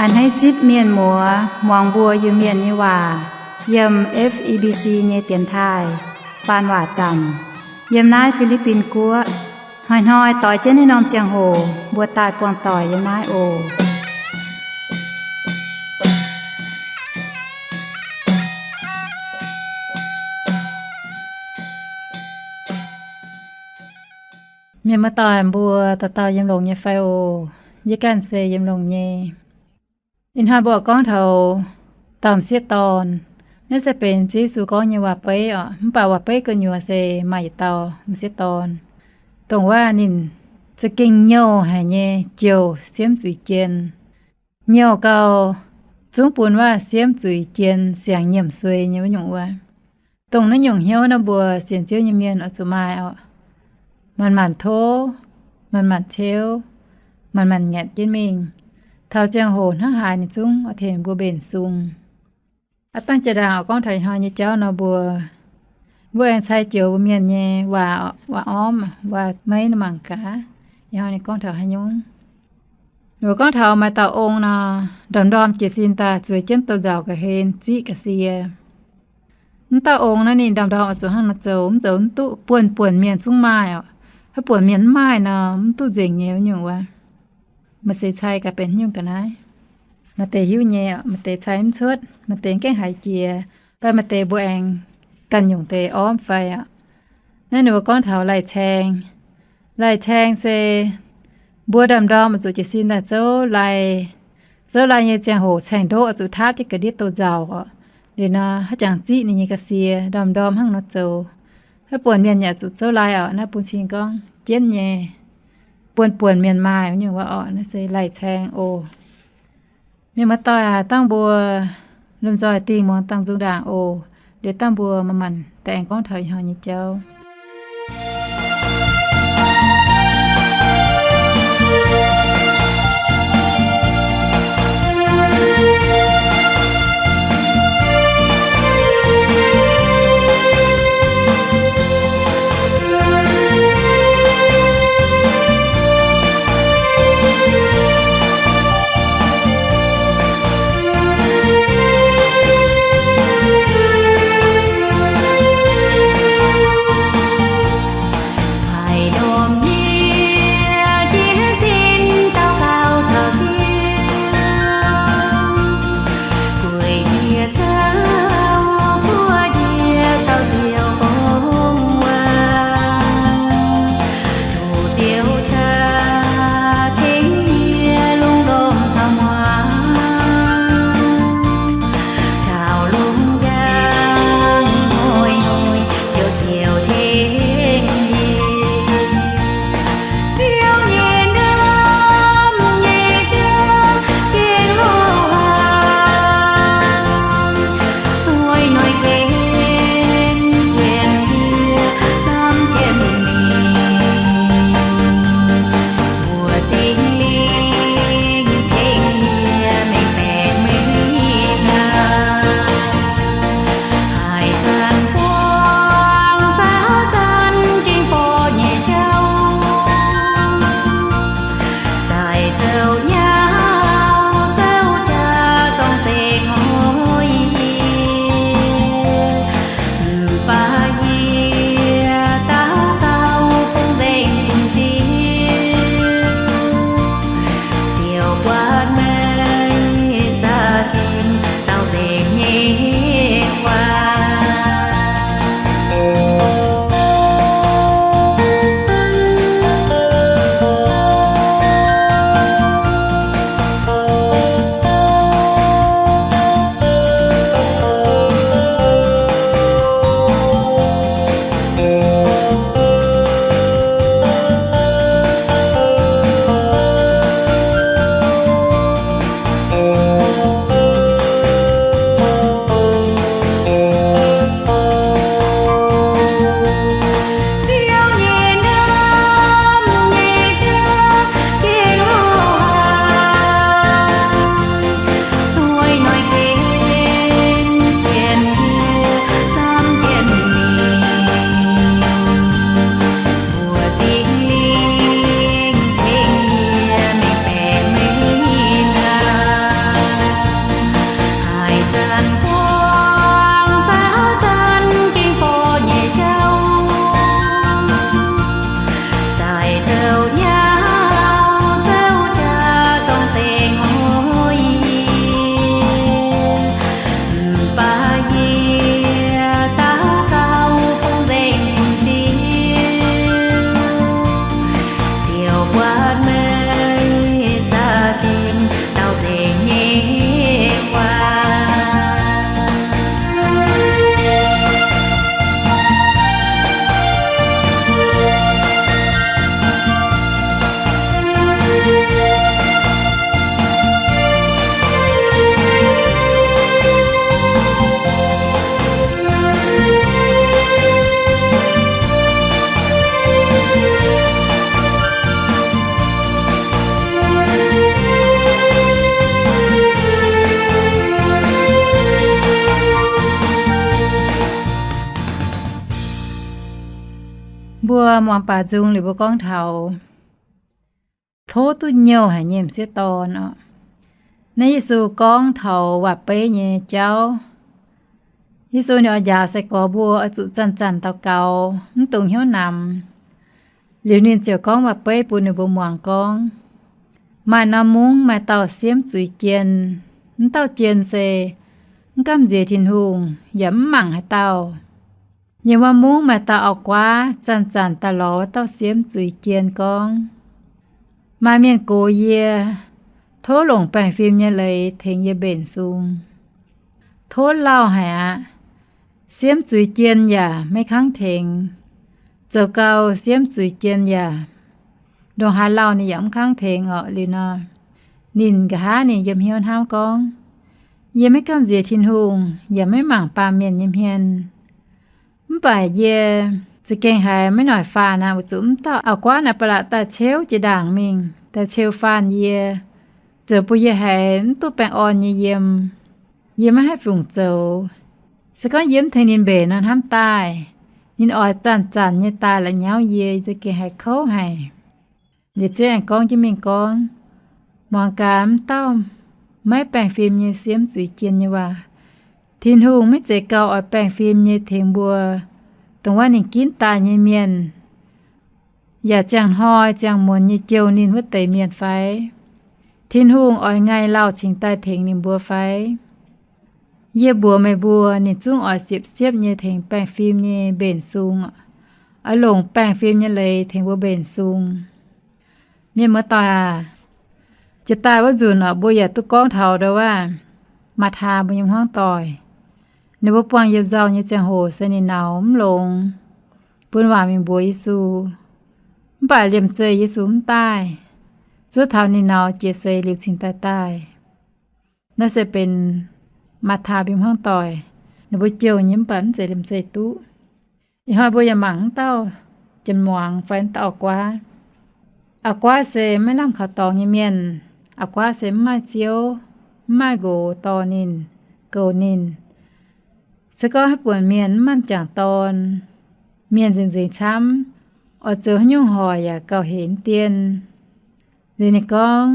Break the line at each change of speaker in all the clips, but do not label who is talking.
นให้จิบเมียนหมัวมองบัวอยู่เมียนนี่ว่าเยี่ยม FEBC เนเตียนไทยปานว่าจันเยี่ยมนายฟิลิปปินส์กัวหอยต่อยเจ้นให้นอมเจียงโหบัวตายปวงต่อยเยี่ยมนายโอเมียมาต่อยบัวต่อเยี่ยมลงเยไฟโอยี่กันเซเยี่ยมลงเยอินหาบัวก้องเทาตามเสียตอนนี่จะเป็นจีสูก้องเยว่าเป้อ่ะมันป่าว่าเป้ก็อยู่เซใหม่เตามันเสียตอนตรงว่านินจะกินเหี่ยวหายเยเจียวเสียมจุยเจียนเหี่ยวเก่าจุ้งปูนว่าเสียมจุยเจียนเสียงเยี่ยมสวยเนี่ยว่าหยงว่าตรงนั้นหยงเหี่ยวนะบัวเสียงเจียวเมียนเอาจุมาเอามันโทมันเทวมันแงดเย็นมิงเท่าเจียงโหทั้งหายในจุ้งเอาเทมบัวเบนซุงตั้งจะดาวก้องไทยหอยเจ้านาบัวเองใช้เจียวเมียนเยว่าอ้อมว่าไม่นมังกะยาวในก้องเถาหยุงหนูก้องเถามาตาองนะดอมเจสินตาสวยเจนตัวเจ้ากะเฮนจีกะเซียนตาองนั่นนี่ดอมเอาจุหันมาโจมตุป่วนเมียนจุ้งไม้อ่ะถ้าป่วนเมียนไม้นะมันตุเจ๋งเงี้ยอยู่ว่ามาเสียใจกับเป็นยุ่งกันนะมาเตะหิ้วเงี้ยมาเตะใช้มันชุดมาเตะแก้หายเจียไปมาเตะบัวเองกันหยงเตะอ้อมไฟอ่ะนั่นหนูก้อนเถาไหลแชงเซบัวดำมาจุจิสินแต่เจ้าไหลเยเจียงโหแชงโดจุท่าที่กระดิ่งตัวเจ้าอ่ะเดี๋ยวนะถ้าจังจีนี่กระเสียดำหั่งนอเจ้าถ้าป่วนเมียนอย่าจุเจ้าไหลอ่ะน่าปูชิงก้องเจียนเย่ป่วนเมียนมาอย่างว่าอ่ะน่าเซไหลแชงโอเมียมาต่อยตั้งบัวลมจอยตีมอนตั้งจุดด่างโอเดี๋ยวตั้งบัวมันแต่งก้องถอยหอยเจ้า บัวมองป่าจุงหรือบัวก้องเถาโทตุเหี่ยวหาเยี่ยมเสียตอนในยิสูก้องเถาว่าเป้เยเจ้ายิสูเนี่ยยาใส่กอบัวจุจันเตาเกาตรงเหี่ยวนำเหลียวนินเจียวก้องว่าเป้ปูในบัวมวงก้องมานามุงมาเต่าเสียมจุยเจียนเต่าเจียนเซกำเจียทินหุงย้ำหมั่งให้เต่ายังว่ามุ้งมาเต่าออกกว่าจันตลอเต่าเสียมจุยเจียนกองมาเมียนโกเยโทหลงแปลงฟิล์มเนี่ยเลยเทงเยเบนซุงโทเล่าหาเสียมจุยเจียนอย่าไม่ค้างเทงเจ้าเก่าเสียมจุยเจียนอย่าดวงหาเล่านี่ย้ำค้างเทงลีนอนินกะหานี่ยำเฮียนห้ามกองยังไม่กำเจียทินหุงอย่าไม่หมั่งปาเมียนยิมเฮียนไม่ป่ายเยจะเก่งหายไม่หน่อยฟานะอุจุมต่อเอากว่านะประหลาดแต่เชลจะด่างมิงแต่เชลฟานเยเจอปุยหายตัวแปงอ่อนเยี่ยมไม่ให้ฝุ่งเจ้าสก็เยี่ยมเทนินเบนันห้ามตายนินอ่อยจันเยตายและเงาเยจะเก่งหายเขาให้เดี๋ยวเจ้ากองจะมิงกองมองกามเต้าไม่แปลงฟิล์มเยเสียมสุยเจียนเยว่าทินหุงไม่เจเกาอ่อยแปลงฟิล์มเยเทงบัวตรงว่านี่กินตายเยเมียนอย่าจางหอยจางมวนเยเจียวนินว่าเตยเมียนไฟทินหุงอ่อยไงเล่าชิงใต้เทงนินบัวไฟเย่บัวไม่บัวนี่จุ้งอ่อยเสียบเยเทงแปลงฟิล์มเยเบนซุงอ่อยหลงแปลงฟิล์มเยเลยเทงบัวเบนซุงเมียเมื่อตาจะตายว่าจุนบัวอย่าตุกก้องเท่าเด้อว่ามาทาบนยมห้องต่อยในบัวปวงเยาเจ้าเนี่ยจังโหสนิหนาวลงปืนว่ามีบัวยิสูป่าเหลี่ยมเจยยิสูมใต้ชั่วเท่านิหนาวเจเซยลิวชินใต้น่าจะเป็นมาทาบนห้องต่อยในบัวเจียวยิ้มปั่นเจเหลี่ยมเจยตู้อีห้อยบัวอย่าหมั่งเต้าจำมวงไฟเต้ากว่าอากว่าเซไม่ล่ำขาตองเมียนอากว่าเซไม่เจียวไม่โกตอนินโกนินสก็ให้ปวนเมียนมั่นจางตอนเมียนจริงๆช้ำอดเจอยุ่งหอยอย่าเก่าเห็นเตียนเดี๋ยวนี้ก้อง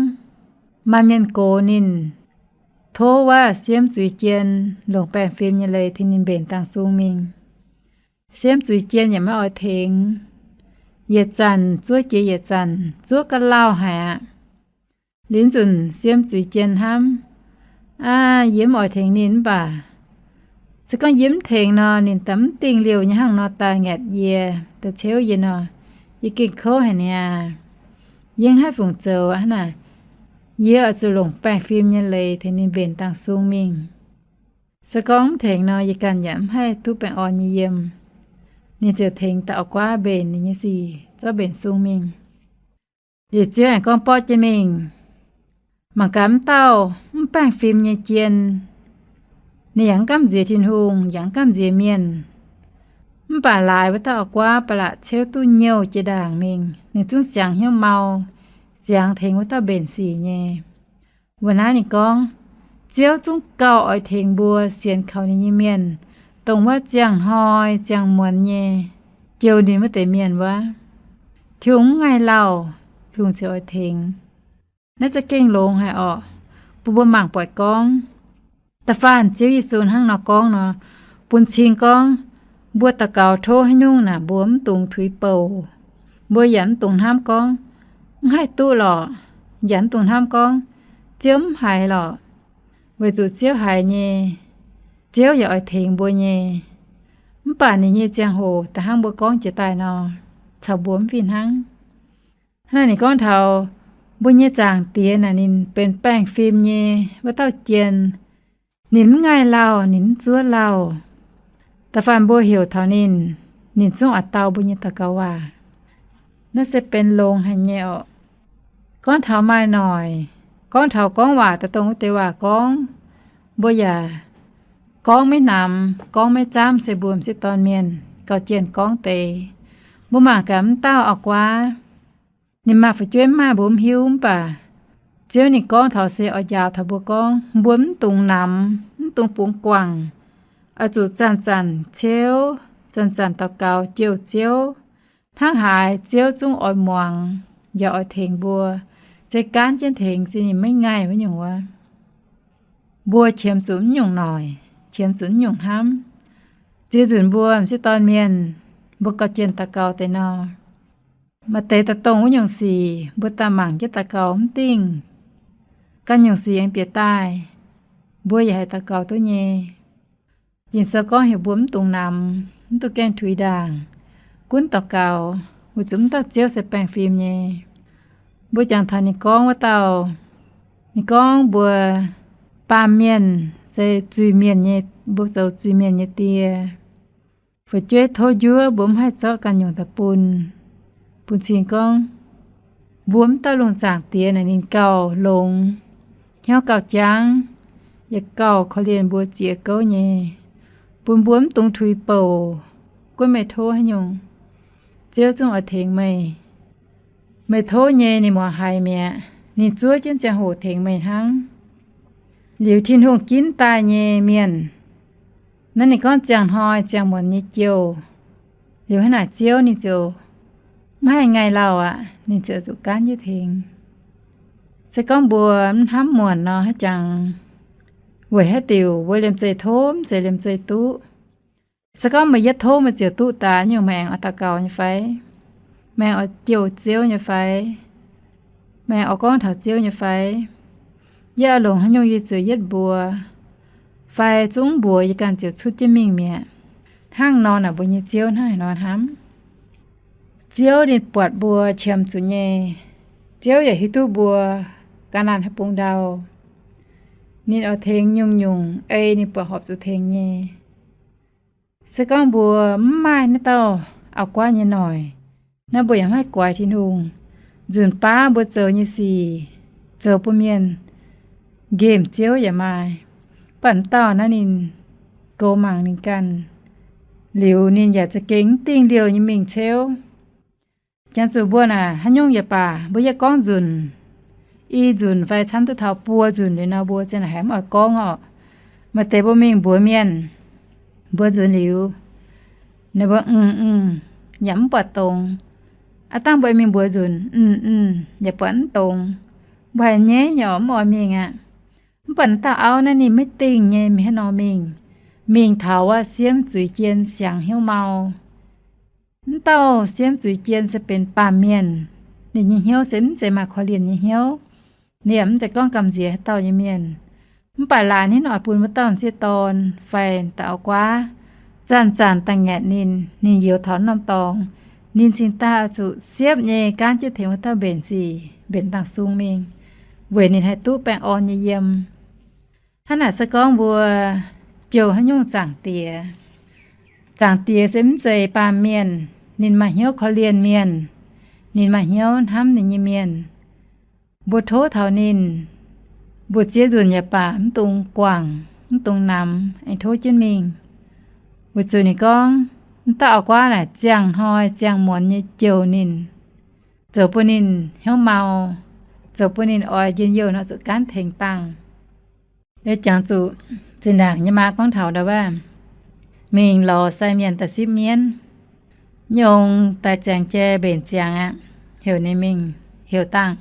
มาเมียนโกนินโทว่าเสียมสุยเจียนหลงแปลงฟิล์มยังเลยที่นินเบนต่างสูงมิงเสียมสุยเจียนอย่าไม่อ่อยเทงเหยียดจันจ้วยเจียเหยียดจันจ้วก็เล่าหาลิ้นจุนเสียมจุยเจียนห้ำยิ้มอ่อยเทงนินป่าสก็ยิ้มเทงนอนินตำติงเลียวยังห้างนอตาแงดเยียแต่เชลเยนอยิ่งกินเขาให้เนี่ยยิ่งให้ฝุ่งเจอน่ะเยอะจะหลงแปลงฟิล์มยันเลยเทนินเบนต่างสูงมิงสก้องเทงนอยิ่งการย้ำให้ทุกแปลงอ่อนเยี่ยมนี่เจอเทงแต่ออกว่าเบนนี่สิเจ้าเบนสูงมิงเดี๋ยวเจ้าก้องปอดจะมิงมังกำเต้าแป้งฟิล์มเยเจียนนี่ยังกำเจียทินหุงยังกำเจียเมียนป่าลายว่าเต้าออกว่าปละเชลตู้เหี่ยวจะด่างมิงนี่จุ้งเสียงเหี่ยวเมาเสียงเทงว่าเต้าเบนสีเย่วันนั้นนี่ก้องเจียวจุ้งเก่าอ่อยเทงบัวเสียนเขานี่เมียนตรงว่าเจียงหอยเจียงมวนเย่เจียวดินว่าเตเมียนว่าถุงไงเล่าถุงเจียวอ่อยเทงน่าจะเก่งลงให้ออกปูบหมั่งปล่อยกองแต่ฟ้านเจียวยีซูนห้างนอกกองเนาะปุนชิงกองบัวตะเกาโทให้ยุ่งน่ะบวมตุงถุยเป่าบัวหยันตุงห้ามกองให้ตู้หล่อหยันตุงห้ามกองเจียวหายหล่อไว้จุดเจียวหายเย่เจียวอย่าอ่อยเทงบัวเย่ป่านนี้เย่เจียงโหแต่ห้างบัวกองจะตายเนาะชาวบวมฟินห้างนั่นนี่ก้อนเทาบุญเยจางเตียน่ะนินเป็นแป้งฟิล์มเยว่าเต้าเจียนนินง่ายเล่านินจั่วเล่าแต่ฟันบัวเหี่ยวเท่านินจ้องอัดเตาบุญเยตะกะว่าน่าจะเป็นโลงให้เหี่ยวก้อนเท้าไม้หน่อยก้อนเท้าก้องว่าแต่ตรงเตว่าก้องบัวใหญ่ก้องไม่นำก้องไม่จ้ำเสบวมสิตอนเมียนเกาเจียนก้องเตบุหมากำเต้าออกว่านี่มาฝุจ้วยมาบุ้มหิวป่ะเจ้านี่ก้องเถาเสียเอายาวถาบัวก้องบุ้มตุงนำตุงปุงกว่างเอาจุดจันเชลจันตะเกาเจียว Tháng hải chiếu chung ỏi muang, giờ ỏi thèn bùa, chạy cán trên thèn xin mấy ngày với nhung wa. Bùa chiếm chúng nhung nòi, chiếm chúng nhung hám. Chia dùn bùa sẽ toàn miền, bùa cao trên ta cao tê nò. Mà tế ta tông với nhung xì, bùa ta mảng cho ta cao không tinh. Các nhung xì anh bịa tai, bùa dạy ta cao tôi nhé. Nhìn sao có hiểu bùa tùng nằm, tôi khen thủy đàng. Cuốn tàu cao, bùa chúng ta chiếu sẽ bèn phim nhé. Bùa chẳng thà nì con với tàu, nì con bùa ba miền, sẽ chui miền nhé, bùa tàu chui miền nhé tìa. Phải chơi thôi dứa bốm hai cho cả nhung ta bùn xin con. Bốm ta luôn giảng tìa này nín cầu lông, heo cầu trắng, và cầu khó liền bùa chĩa câu nhé. Bốm tung thủy bầu, quên mày thô hay nhung. Chiếu chung ở thèn mày. Mày thô nhé nì mùa hai mẹ, nín chúa trên chàng hồ thèn mày hăng. Liu thiên hùng kín tai nhé miền. Nên nì con chàng hoi chàng muốn nhé chiều. Liu hả nà chiều nì chiều. Mấy ngày lâu ạ, nì chiều dụ cán như thèn. Sẽ con bùa hám muộn nó hết chàng. Với hết tiểu, với liềm chơi thốm, chơi liềm chơi tú. Sẽ có mấy giấc thô mà chiều tụ ta nhiều mẹ ở ta cầu như phải. Mẹ ở chiều chiều như phải. Mẹ ở con thảo chiều như phải. Giờ lùng hắn nhung như chiều giấc bùa. Phải chúng bùa như càng chiều chút cho mình mẹ. Hang non ở bùa như chiều hay non hắm. Chiều đi bọt bùa chèm chủ nhẹ. Chiều vậy hít tu bùa. Cả nàn hấp bông đau. Nên ở thèn nhung nhung. Ê nên bùa họp chủ thèn nhẹ. Sẽ con bùa mai nó tao ảo qua như nổi. Nó bùa yếm hai quài thiên hùng. Dùn bá bùa chờ như xì. Chờ bùa miền. Game chiếu yếm mai. Bản tao nó nhìn cô mảng nhìn căn. Liu nhìn giả cho kính tinh liều như mình chéo. Chẳng dù bùa nà hắn nhung yếm bà. Bùa yếm con dùn. Y dùn vai chăm tư thảo bùa dùn để nào bùa trên là hém ở con họ. Mà tế bùa mình bùa miền. Bùa dùn liu. Nè bùa nhắm bùa tông. À tăng bùa mình bùa dùn. Dạ bùa ấn tông. Bùa nhé nhỏ mò mình ạ. Bùn ta áo nè nì mới tình nhé mình hết nó mình. Mình thảo á xiêm chuối chiên sáng hiếu màu. Tao xiêm chuối chiên sẽเป็นbà miền. Nè nhì hiếu xiêm sẽ mà khó liền nhì hiếu. Niệm sẽ con cầm dìa tao nhì miền. Bà là ní nọ bùn mất tao xìa tòn. Phải tạo quá. Chàn chàn tăng nghẹt nín. Nín yếu thón nằm tòng. Nín xin ta chủ xiếp nhé. Cán chứ thế mà tao bền gì. Bền tăng xuống mình. Với nín hai tú bèn ôn như dìm. Hắn là sẽ con bùa. Chiều hắn nhung chẳng tìa. Chẳng tìa xếm dày bà miền. Nín mà hiếu khó liền miền. Nín mà hiếu hám nín như miền. Bùa thố thảo nín. Bùa chia dùn nhà bà tung quảng. Tung nằm. Anh thố trên mình. Bùa chú ní con. Tạo quá là chàng hoi chàng muốn như chiều nín. Giờ bùa nín hiếu màu. Giờ bùa nín oi dên dâu nó sự cán thèn tăng. Để chẳng chủ. Xin đảng nhưng mà con thảo đó ba. Mình lò sai miền ta xíp miền. Nhung ta chàng chê bền chàng ạ. Hiểu nên mình. Hiểu tăng.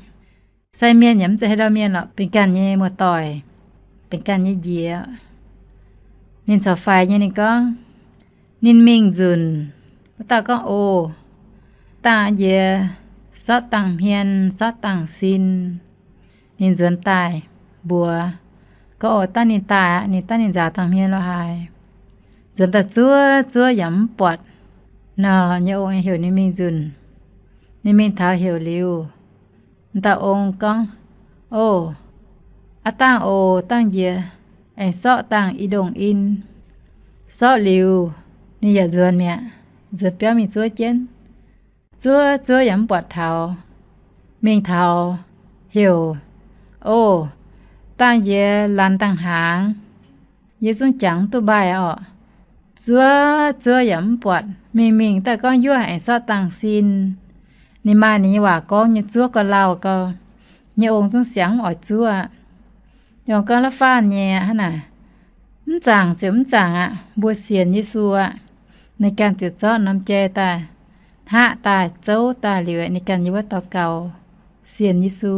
Sai miền nhắm cho hết đau miền lọ. Bình càn như một tỏi. Bình càn như dìa. Nên xỏ phai như này con. Nên mình dùn. Ta con ô. Ta dìa. Xót tăng hiền. Xót tăng xin. Nên dùn tài. Bùa. Có ổ ta nhìn ta. Nên ta nhìn giả tăng hiền lo hài. Dùn ta chúa yắm bọt. Nà nhớ ông hiểu nên mình dùn. Nên mình thảo hiểu liu. Ta ông con. Ô. À tăng ô tăng dìa. Anh sọ tăng y đồng in. Sọ liu. Nên giả dùn mẹ. Dùn béo mình chúa chén. Chúa yắm bọt thảo. Mình thảo. Hiểu. Ô. Tăng dìa lan tăng hạng. Dì xuống chẳng tu bài ạ. Chúa yắm bọt. Mình ta con vua hãy sọ tăng xin. Nên mà ní hòa con như chúa có lao có. Như ông xuống sáng ở chúa. Nhờ con là phan nhẹ hả nà. Chẳng ạ. Bùa xiên như xua. Nên càng chữ chó nằm chê ta. hạ tà châu tà liuในการยุวตอเก่าเสียนยิสู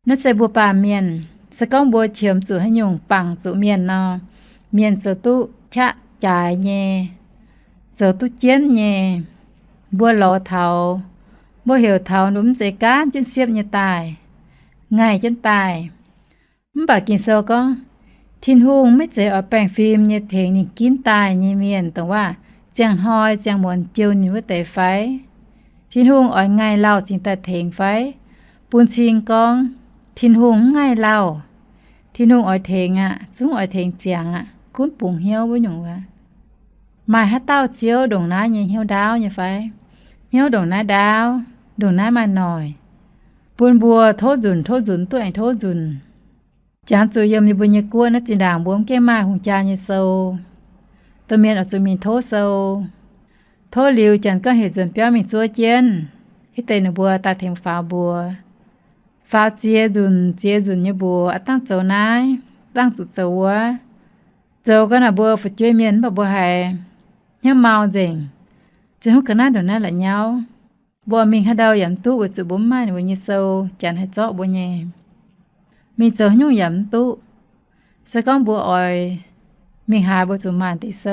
นัดใส่บัวป่าเมียนสก้องบัวเฉียมสู่ให้ยงปังสู่เมียนนอเมียนเจอตุชะจ่ายเย่เจอตุเจียนเย่บัวหล่อเทาบัวเหี่ยวเทาหนุ่มใจก้านจนเสียบเย่ตายง่ายจนตายมันบากินเซลก็ทินหุงไม่เจอเอาแป้งฟิล์มเย่เถงนี่กินตายเย่เมียนแต่ว่าเจียงหอยเจียงหมวนเจียวนี่ว่าแต่ไฟทินหุงอ่อยง่ายเล่าจริงแต่เถงไฟปูนชิงกองทินหุงง่ายเล่าทินหุงอ่อยเถงจุ้งอ่อยเถงเจียงกุ้นปุ่งเหี่ยวบ่หยังว่าหมายให้เต้าเจียวดงน้าเหี่ยวดาวเหี่ยไฟเหี่ยวดงน้าดาวดงน้ามาหน่อยปูนบัวโทษจุนตัวไอ้โทษจุนจานจูยมอยู่บนยกัวนัดจินด่างบวมแก้มาหุงจานยโซตัวเมียนเอาจูมีโทษโซโทษลิวจันก็เห็นจนเปียวมีจัวเจียนให้เตนบัวตาเทงฟ้าบัวฟ้าเจียจุนยบัวตั้งเจ้านายตั้งจุดเจ้าวัวเจ้าก็น่ะบัวฝึกช่วยเมียนบัวหายเหี้ยเมาเจ๋งจะหุกกันหน้าเดี๋ยวนั้นละเงาบัวมิงให้ดาวยำตู้จุบุ้มไม้ในวันยโซจันให้เจาะบัวเย่มีเจ้ายุ่งยำตู้สก้องบัวอ่อยมีหาบัวจุมานติโซ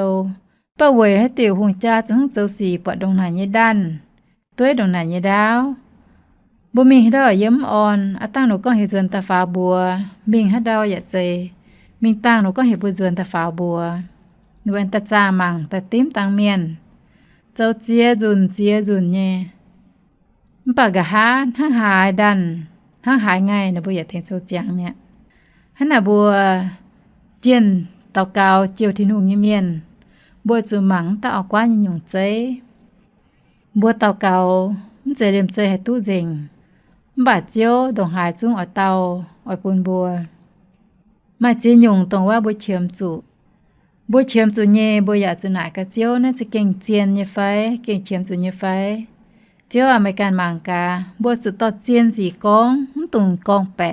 ป้าเวยให้ติ๋วหงจ้าจะห้องเจ้าสีปอดดงหนายดันตัวดงหนายดาวบัวมีให้ดาวยิ้มอ่อนตั้งหนูก็เห็นจวนตาฟ้าบัวมิงให้ดาวอย่าเจมิงตั้งหนูก็เห็นบัวจวนตาฟ้าบัวหนูเป็นตาจามังแต่ติ้มตังเมียนเจ้าเจียจุนเนี่ยปากกะฮาถ้าหายดันถ้าหายง่ายนะบัวอย่าเทงโซเจียงเนี่ยฮันน่ะบัวเจียนเตาเกาเจียวที่หนูเงียนบัวจูหมังตาออกกว่าหยุ่งเจบัวเตาเกามันจะเรียมเจให้ตู้เจงบาดเจียวดงหายจุ้งอ่อยเตาอ่อยปูนบัวมาจีหยุ่งตรงว่าบัวเฉียมจุบัวเฉียมจุเย่บัวอยากจุหนากะเจียวน่าจะเก่งเจียนเย่ไฟเก่งเฉียมจุเย่ไฟเจียวอเมริกันมังกาบัวจุดต่อเจียนสีกองมันตุ่งกองแปะ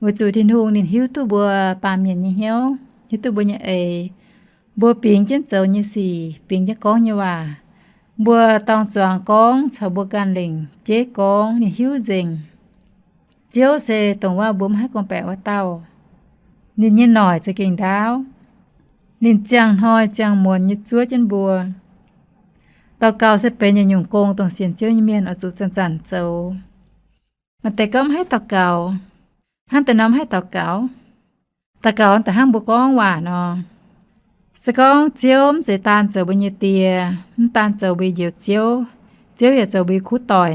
บัวจูทินหูนินหิวตู้บัวปาเมียนเหี่ยวหิวตู้บัวเย่บัวปิงเจนเจ้าเย่สีปิงเย่กองเย่ว่าบัวตองจวงกองชาวบัวกันเหล่งเจ๊กองนี่หิวเจงเจียวเซตรงว่าบัวให้กองแปะว่าเต้านินยินหน่อยจะเก่งดาวนินเจียงหอยเจียงมวนยึดจั่วจนบัวตอเก่าจะเป็นอย่างหยุ่งโกงตรงเสียนเจียวเมียนเอาจุดจันเจ้ามันแต่ก็ไม่ให้ตอเก่าห้ามแต่น้ำให้ตอเก่าแต่ห้ามบัวกองหวานสกองเจียวมจะตานเจ้าบุญเตียมตานเจ้าบีเดียวเจียวอย่าเจ้าบีคู่ต่อย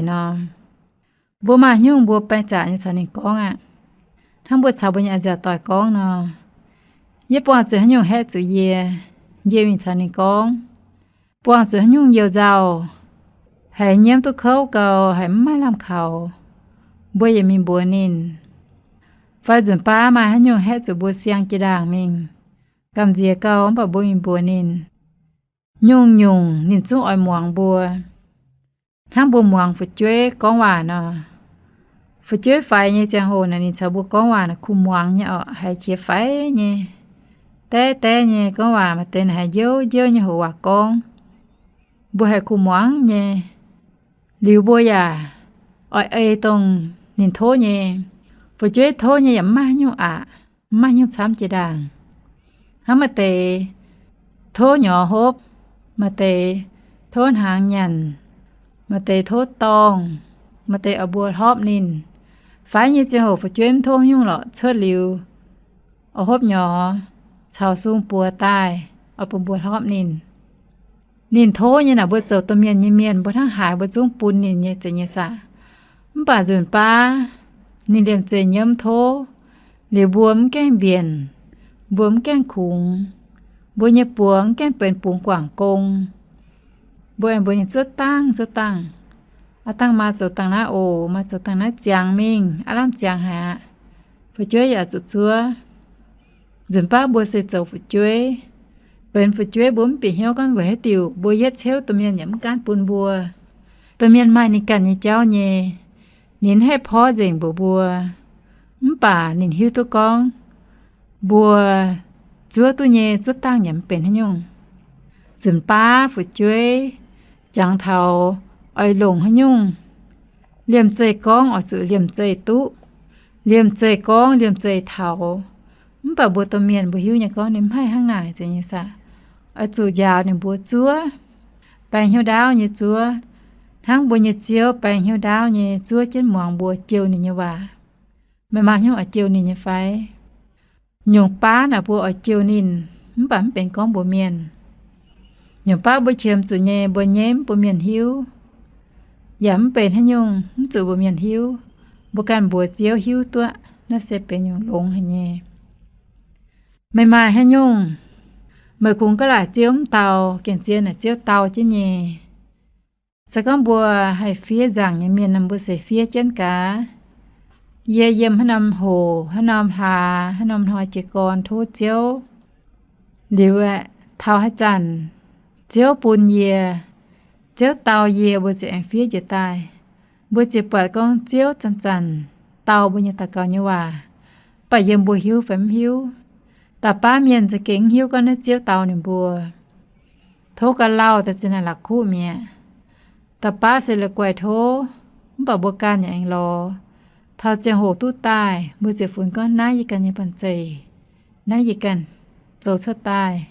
บัวมายุ่งบัวไปจ่ายในสานิกองทั้งบัวชาวบุญจะต่อยกองยี่ปวงจะให้ยุ่งแห่จุเย่มีสานิกองปวงจะให้ยุ่งเยียวเจ้าให้เยี่ยมตุกเขาเก่าให้ไม่ลำเขาบัวยังมีบัวนินไฟจุนป้ามาให้ยุ่งแห่จุบัวเสียงจีด่างมิงกำเจียเก่าปะบัวมีบัวนินยุ่งนินจุ้งอ่อยหมวงบัวทั้งบัวหมวงฝึกช่วยกองหวานฝึกช่วยไฟเนี่ยจะโหน่ะนินชาวบัวกองหวานคุมหวงเนี่ยให้เชียไฟเนี่ยแต่เนี่ยก็ว่ามาเต้นให้เยอะเนี่ยหัวกองบัวให้คุมหวังเนี่ยหลิวบัวอย่าอ้อยตรงนินโทเนี่ยผู้ช่วยโทเนี่ยอย่ามายุ่งมายุ่งซ้ำจีด่างถ้ามาเตะโทหย่อฮบมาเตะโทหางยันมาเตะโทตองมาเตะเอาบัวทอบนินไฟเนี่ยจะหัวผู้ช่วยโทยุ่งหรอชดหลิวเอาฮบหย่อชาวซุ่งปัวตายเอาปมบัวทอบนินโทเนี่ยนะบัวเจ้าตัวเมียนเมียนบัวทั้งหายบัวจุ้งปูนนินเนี่ยจะเนี่ยสะมันป่าจุนป้านินเดียมเจเยี่ยมโทเหลียวบวมแก้งเบียนบวมแก้งขุงบัวเนี่ยปวงแก้งเป็นปุงกว่างกงบัวเนี่ยจุดตั้งตั้งมาจุดตั้งหน้าโอมาจุดตั้งหน้าจางมิงอารามจางหาผู้ช่วยอย่าจุดชัวจุนป้าบัวเสจphụ chuốiเป็นphụ chuối bốn bị heo con về tiểuบัวเย็ดเชลตัวเมียนหยำการปูนบัวตัวเมียนไม่ในกันยี่เจ้าเย่นินให้พ่อเจ๋งบัวป่านินหิวตัวกองบัวจัวตัวเย่จัวตั้งหยำเป็นให้ยงจุนป้าphụ chuốiจังเทา ai lồng hay nhung liềm chơi con ở sự liềm chơi tú liềm chơi con liềm chơi thảo bà bùa tôm miền bùa hiu nhà con nếm hai hang nải vậy như sao ở chủ giàu nếm bùa chúa bèn hiu đào như chúa hang bùa như chiếu bèn hiu đào như chúa trên mỏng bùa chiều như bà mẹ mà hiu ở chiều như phải nhung pá là bùa ở chiều nín bàเป็นcon bùa miền nhung pá bùa chiêm chủ nhẹ bùa nhém bùa miền hiuย้ำเป็นให้ยงจู่บ่เมียนหิวบ่การบัวเจียวหิวตัวน่าสิเป็นยงลงให้แน่ไม่มาให้ยงเมื่อคงก็ล่ะเจียวเตาเก่งเจียน่ะเจียวเตาจิแน่สักบัวให้เฟียจังเนี่ยเมียนนำบ่ใส่เฟียจันกาเยี่ยมให้นำโหให้นำหาให้นำหอยเจกรโทเจียวหรือว่าเท่าให้จันเจียวปูนเยียchiếu tàu về bữa chị phía chị tai bữa chị bật con chiếu chăn chăn tàu bữa nhà ta cao như hòa bà dầm bùa hiu phém hiu ta ba miềnจะเก่งhiu con nó chiếu tàu niệm bùa thố cả lau ta chỉ là lạc khu mẹ ta ba sẽ là quậy thố bà bùa can nhà anh lo thao chèn hồ tu tai bữa chị phun con nái gìกันnhư bàn chì nái gìกันdầu xuất tai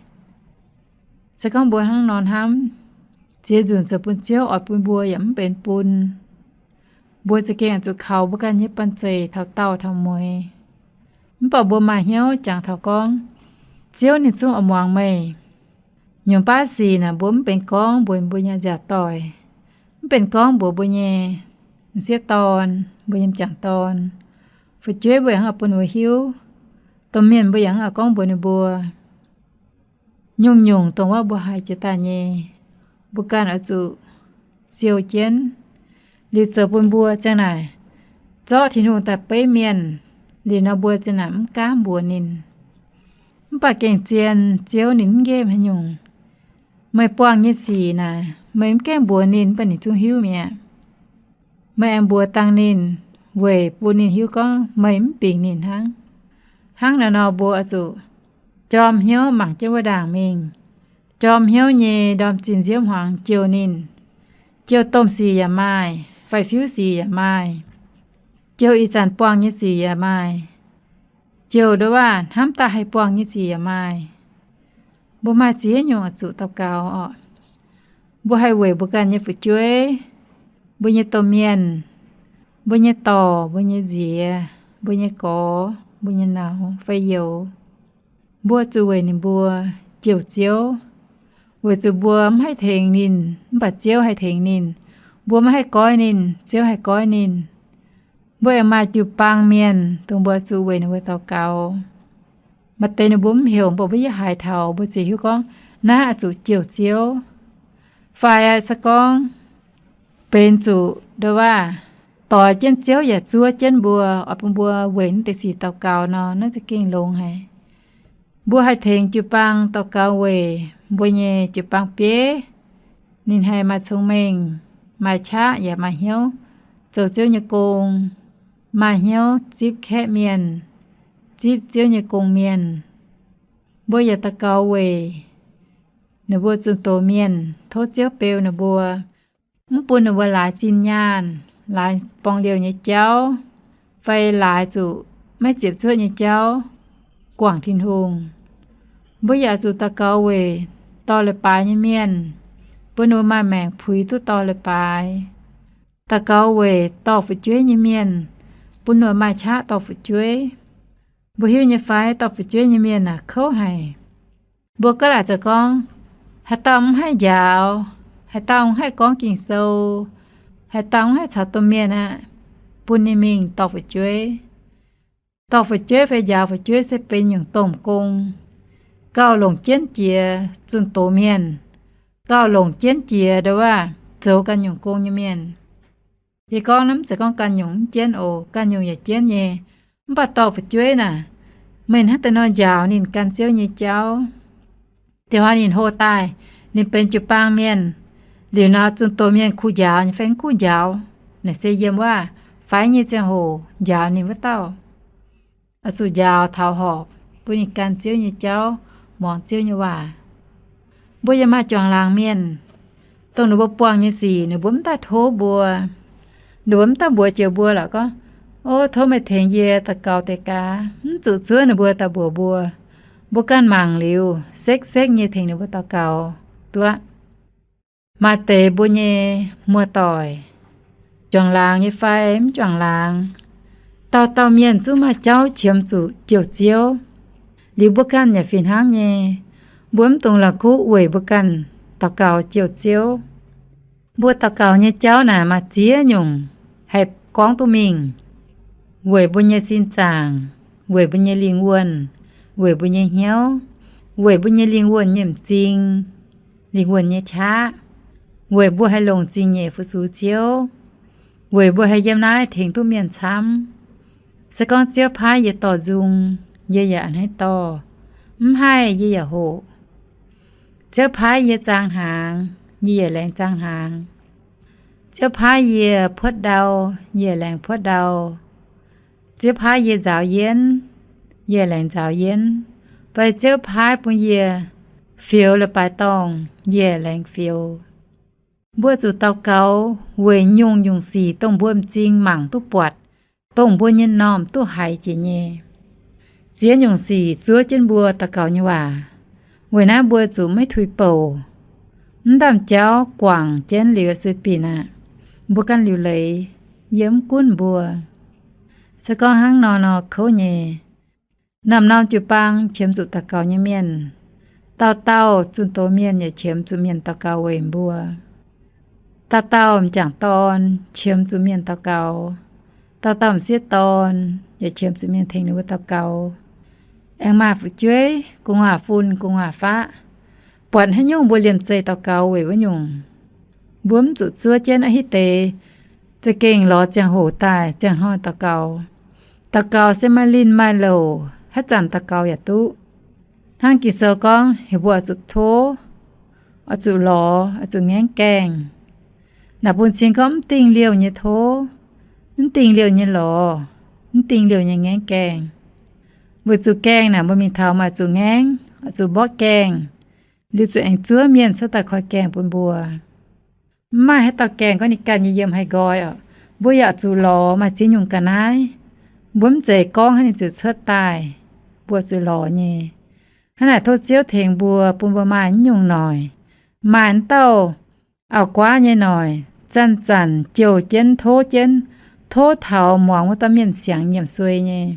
sẽ con bùa hăng nón hámเจียจุนจะปุ่นเจียวอดปุ่นบัวย้ำเป็นปุ่นบัวจะเก่งจุดเขาบุกันยิบปันเจเท่าเต่าเท่ามวยมันป่าบัวมาเหี้ยวจางเท่ากองเจียวนี่จุ่มอมวางไม่หยงป้าสีน่ะบัวมันเป็นกองบัวบัวเนี่ยจะต่อยมันเป็นกองบัวบัวเนี่ยเสียตอนบัวยังจางตอนฝึกช่วยบัวยังเอาปุ่นบัวหิวตัวเมียนบัวยังเอากองบัวในบัวยุ่งตรงว่าบัวหายจะตายเย่บุการอาจุเสียวเจนหรือเจอบนบัวจังไหนเจาะที่นู่นแต่ไปเมียนหรือนาบัวจะหนำก้ามบัวนินปากเก่งเจียนเจียวนินเกมให้ยงไม่ป้องยี่สีนะไม่แก้มบัวนินปนิจุหิวเมียไม่แอมบัวตังนินเว่ปูนินหิวก็ไม่ปีกนินหังนอบัวอาจุจอมเหี้ยวหมักเจ้าว่าด่างเมงจอมเหี้ยวเย่ดอมจินเจียวหวางเจียวนินเจียวต้มสีอย่าไม้ไฟฟิวสีอย่าไม้เจียวอีสานปวงยี่สีอย่าไม้เจียวด้วยว่าห้ามตาให้ปวงยี่สีอย่าไม้บ่มาเจียหยงจุตะเกาอ่อบ่ให้เว่บ่กันยี่ฝึกช่วยบ่ยี่ต้มเมียนบ่ยี่ต่อบ่ยี่เจียบ่ยี่กอบ่ยี่หนาวไฟเหี่ยวบัวจุเว่นี่บัวเจียวบัวจูบัวไม่ให้เทงนินบัดเจียวให้เทงนินบัวไม่ให้ก้อยนินเจียวให้ก้อยนินบัวมาจูปางเมียนตรงบัวจูเวนบัวเตาเกามาเตนบุ้มเหี่ยวบัวไม่หายเท่าบัวจีหิวก้องหน้าจูเจียวฝ่ายสะก้องเป็นจูด้วยว่าต่อเจนเจียวอย่าจัวเจนบัวออกเป็นบัวเว้นแต่สีเตาเกาเนาะน่าจะเก่งลงให้บัวให้เทงจูปังเตาเกาเวบัวเย่จูปังเป๊ะนินให้มาชงเมงมาช้าอย่ามาเหี้ยวเจ้าเจียวอย่าโกงมาเหี้ยวจิบแค่เมียนจิบเจียวอย่าโกงเมียนบัวอย่าตะเกาเวเนบัวจุนโตเมียนโทษเจียวเปลวเนบัวมุปุ่นเนบัวหลายจินยานหลายปองเดียวเนี่ยเจ้าไฟหลายจุไม่เจ็บช่วยเนี่ยเจ้ากว่างทินหงบ่อยากจุตะเกาเวตอเลยปลายเมียนเปิ้นว่ามาแมงผุยตุตอเลยปลายตะเกาเวตอฝุจ้วยเมียนปุ้นว่ามาช้าตอฝุจ้วยบ่หิวเนี่ยไฟตอฝุจ้วยเมียนน่ะเข้าให้บ่ก็อาจจะก้องให้ตำให้ยาวให้ตำให้ก้องกิ่งโซให้ตำให้ชาวตัวเมียน่ะปุ้นนี่มิงตอฝุจ้วยตอฝุจ้วยไฟยาวฝุจ้วยsẽเป็นอย่างต้มกงก้าวลงเจียนเจียจุนโตเมียนก้าวลงเจียนเจียเด้อว่าเจ้ากันหยงกงยเมียนอีก้องน้ำจะก้องกันหยงเจียนโอกันหยงอย่าเจียนเย่มันปัดต่อฝุจ้วยน่ะเหม็นฮัตแต่นอนยาวนินกันเจียวเย่เจ้าเดี๋ยวนินโหตายนินเป็นจุปางเมียนเดี๋ยวนาจุนโตเมียนคู่ยาวแฟงคู่ยาวน่ะเสียเยี่ยมว่าไฟเย่เจียงโหยาวนินว่าเต้าอสุยาวเท้าหอบปุณิการเจียวเย่เจ้ามองเจียวเย่ว่าบ่ยามาจวงลางเมียน tông nó bốc quang như gì nó bấm ta thố bùa nó bấm ta bùa chiều bùa là có ô thố mày thèn ye ta cào tê cá chủ chúa nó bùa ta bùa bùa can màng liu xếch như thèn nó bùa ta cào tua mà tê bùa nhẹ mua tỏi choàng làng như pha em choàng làng tao miền chú mà cháu chiếm chủ chiều liu bùa can nhà phiền háng nhẹ bướm tông là cú uể bùa can tao cào chiều bùa tao cào như cháu nà mà chía nhung hẹp con tụi mình uể bùa như xin chàng uể bùa như liên quân uể bùa như héo uể bùa như liên quân nhầm chinh liên quân như chá uể bùa hay lồng chinh nhẹ phụ sú chiếu uể bùa hay dâm nái thiền tụi miền chăm sẽ con chiếu phái ye tỏ dung ye dạ hay to hai ye dạ hộ chiếu phái ye trang hàng ye lẹng trang hàng chiếu phái ye phớt đau ye lẹng phớt đau chiếu phái ye giáo yên ye lẹng giáo yên vậy chiếu phái bùn ye phiêu là bài tòng ye lẹng phiêu bùa chủ tàu cáo quê nhung xì tông bùa chinh mảng tu bọt tông bùa nhân nòm tu hại chỉ nhẹ chia nhung xì chúa trên bùa tàu cáo như hòa quê ná bùa chủ mấy thui bầu đam cháu quảng chén liều suy pì nà bùa căn liều lấy yếm cuốn bùa sẽ có hang nò khâu nhẹ nằm nòng chụp băng chiếm dụ tàu cáo như miền tao chun tố miền nhà chiếm dụ miền tàu cáo quê bùa tao chẳng tòn chiếm chủ miền tao cầu tao xiết tòn để chiếm chủ miền thành nữa tao cầu em mà phụ chuối cùng hòa phun cùng hòa phá bọn hay nhung bùa liềm chơi tao cầu về với nhung bướm chủ chúa trên ở hít tềจะเก่งล้อจังโหตายจังห้อยตะเกาเสมาลินมาโลให้จันตะเกาอย่าตุทางกิเซอก้องเห็บบัวจุดโทเอาจุล้อเอาจุแง่งแกงnà buồn chiên có tình liều như thố tình liều như lò tình liều như ngán kèn vừa chú kèn nà bữa mình thao mà chú ngán chú bó kèn liều chú anh chúa miền sao ta khỏi kèn buồn bùa mai hết tao kèn có nị càn như yếm hay gọi bữa giờ chú lò mà chỉ nhung cả nái bướm dễ con hay chú xuất tài bùa chú lò nhỉ hay là thôi chiếu thèn bùa buồn bùa mà nhung nổi mà anh tao ảo quá như nổi chăn chiều chén thố thảo mỏng một tấm miền sáng nhiệm xuôi nhé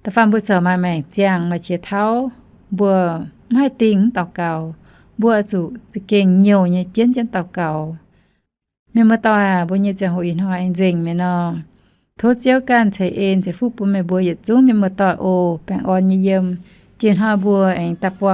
ta phạm bữa sở mà mẹ chàng mà chia tháo bữa hai tính tàu cầu bữa chủ kênh nhiều như chén tàu cầu mình mà tao bữa như chàng hội in hoa anh dình mẹ nó thố chiếu can chạy ên chạy phúc bữa mẹ bữa dịch chúng mình mà tao ô bèn on như dâm trên hoa bữa anh tập quang